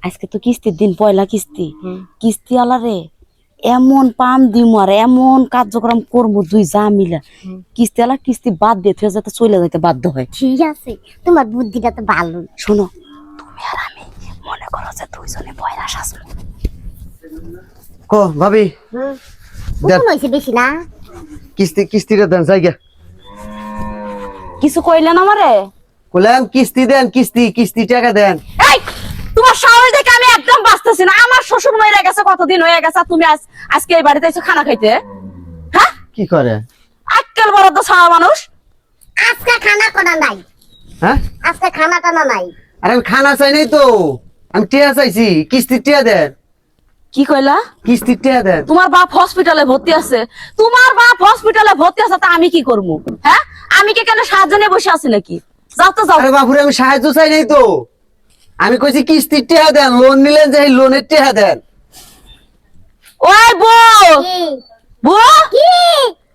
আজকে তো কিস্তির দিন, পয়লা কিস্তি। কিস্তি আলা রে এমন পাম দিমু আর এমন কার্যক্রম করবো দুই যা মিলা, কিস্তি আলা কিস্তি বাদ দিয়ে তুই যাতে চলে যাইতে বাধ্য হয়। ঠিক আছে, তোমার বুদ্ধিটা তো ভালো। শোনো, তুমি আর আমি মনে করো যে দুইজনে পয়লা সাজবো। কো ভাবি কোন হইছে বেশি না? কিস্তিটা দেন জায়গা। কিছু কইলেন আমারে? কইলাম কিস্তি দেন, কিস্তি টাকা দেন। এই তোমার সাহস দেখে আমি একদম বাঁচতেছি না। আমার শ্বশুর মরে গেছে, কতদিন হয়ে গেছে, তুমি আজকে এই বাড়িতে এসে খানা খাইতে? হ্যাঁ কি করে? আজকাল বড় তো সারা মানুষ। আজকে খানা কোনা নাই। হ্যাঁ আজকে খানা টানা নাই। আরে আমি খানা চাই নাই তো, আমি টিয়া চাইছি। কিস্তি টিয়া দেন। কি কইলা? কিস্তি টিয়া দেন। তোমার বাপ হসপিটালে ভর্তি আছে, তোমার বাপ হসপিটালে ভর্তি আছে, তা আমি কি করবো? হ্যাঁ আমি কি কেন সাহায্য নিয়ে বসে আছি নাকি? যাও তো যাও। আরে বাপুরে আমি সাহায্য চাই নাই তো, আমি কইছি কিস্তির টিয়া দেন। লোন নিলেন যে লোনের টিয়া দেন। ওই বউ, কি বউ, কি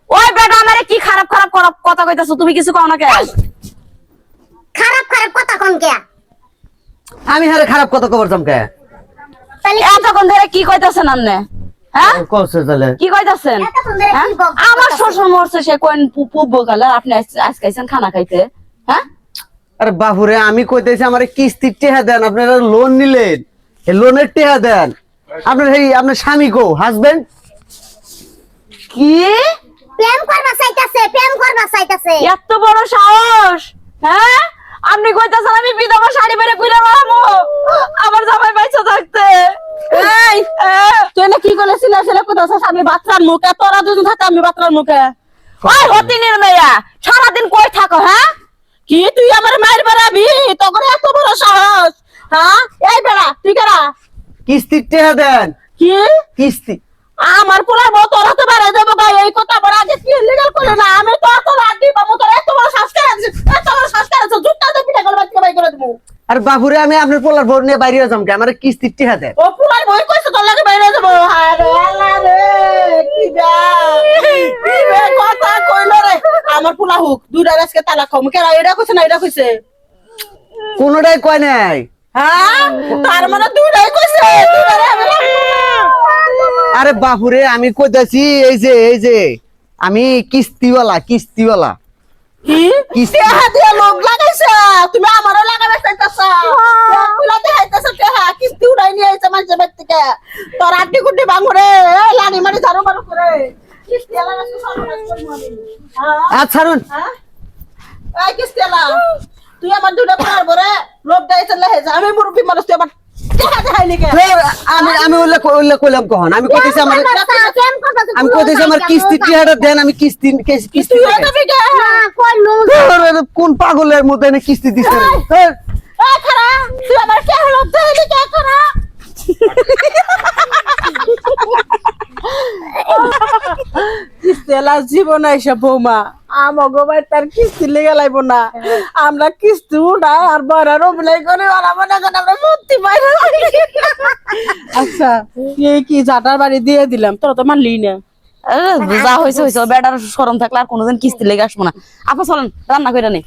ওই বেটা আমারে কি খারাপ খারাপ কথা কইতাছো? তুমি কিছু কও না কেন? খারাপ খারাপ কথা কোন কে? আমি হারে খারাপ কথা কবার কে? তাহলে এতক্ষণ ধরে কি কইতাছেন আপনি? হ্যাঁ কইছে তাহলে কি কইতাছেন? এতক্ষণ ধরে হ্যাঁ? কি বকবক আমার করতাছেন? শ্বশুর মরছে, সে কোন পুপ গেল, আপনি আজকে আইছেন খানা খাইতে? হ্যাঁ আরে বাপুরে আমি কইতেছি আমার কিস্তির টিয়া দেন। আপনারা লোন নিলেন, এই লোনের টিয়া দেন। আপনার স্বামী কো, হাজবেন্ড? কি প্রেম করবা চাইতাছে। এত বড় সাহস? হ্যাঁ আপনি কইতাছেন আমি বিধবা শাড়ি পরে ঘুরে বেড়াবো আমার জামাই বাইচা থাকতে? এই তুই না কি করেছিস? ছেলে কইতাছিস আমি বাচ্চার মুখে, তোরা দুজন থাকতে আমি বাচ্চার মুখে। ওই হতিনের মেয়া, সারাদিন কই থাকো? হ্যাঁ কি তুই আমার মায়ের বেড়াবি? তখন এত বড় সাহস? হ্যাঁ এই বেড়া তুই কেরা? কিস্তির টিয়া দেন। কি কিস্তি আমার পোলার বউ তোরা তো বেড়াই দেবো গায়ে, এই কথা বড় আগে কি লিগাল করে না? আমি তো এত লাড্ডি বাবু, তোর এত বড় সংস্কার আছে, এত বড় সংস্কার আছে, জুতা তো পিঠা করে বাচ্চা বাই করে দেবো। আর বাপুরে আমি আপনার পোলার বোর নিয়ে বাইরে যাম কে? আমার কিস্তির টিয়া দেন। ও পোলার বই কইছে তোর লাগে বাইরে দেবো? আরে আল্লাহ রে, কি দা কি রে কথা কইলো রে? আমার পোলা হুক দুইটা আজকে তালাক খাও। মুখে এটা কইছে না এটা কইছে? কোনটাই কয় নাই। হ্যাঁ তার মানে দুইটাই কইছে, দুইটারে আমি আরে বাপুরে আমি কইতাছি এই যে আমি কিস্তিওয়ালা। কি কিস্তি টেহা দিয়ে লোক লাগাইছে, তুমি আমারও লাগাবে চাইতাছ? পুলা দেখাইতাছ টেহা, কিস্তি উড়াই নিয়ে আইছে মানুষের বাড়ি থেকে। তোর আড্ডি গুড্ডি ভাঙরে, লানি মারি ঝাড়ু মারু করে কিস্তি এলা রাখতে সর্বনাশ করবো আমি। আচ্ছা ছাড়ুন। এই কিস্তি এলা, তুই আমার দুটা পার বরে লোক দেখাইছে লেহেছে, আমি মুরব্বী মানুষ, তুই আমার টেহা দেখাই নিকে? আমি উল্লেখ কইলাম কখন? আমি কইতেছি আমার কিস্তির টিয়াটা দেন। আমি কিস্তি তুই দেবি কে? কোন পাগলের মধ্যে এনে কিস্তি দিছে রে? এই খারা, তুই আমার কে হলো দেখাইলি কে খারা? কিস্তেলা জীবন আইসা বৌমা আমাগো ভাই তার কিস্তি লেগে লাইব না। আমরা কিস্তি উঠাই আর বড়ার অভিনয় করে মনে করেন আমরা মুক্তি পাই না। আচ্ছা এই কি জাটার বাড়ি দিয়ে দিলাম, তোরা তো মানলি না। যা হয়েছে হয়েছে, বেটার শরম থাকলে আর কোনোদিন কিস্তি লেগে আসবো না। আপা চলেন রান্না করে নে।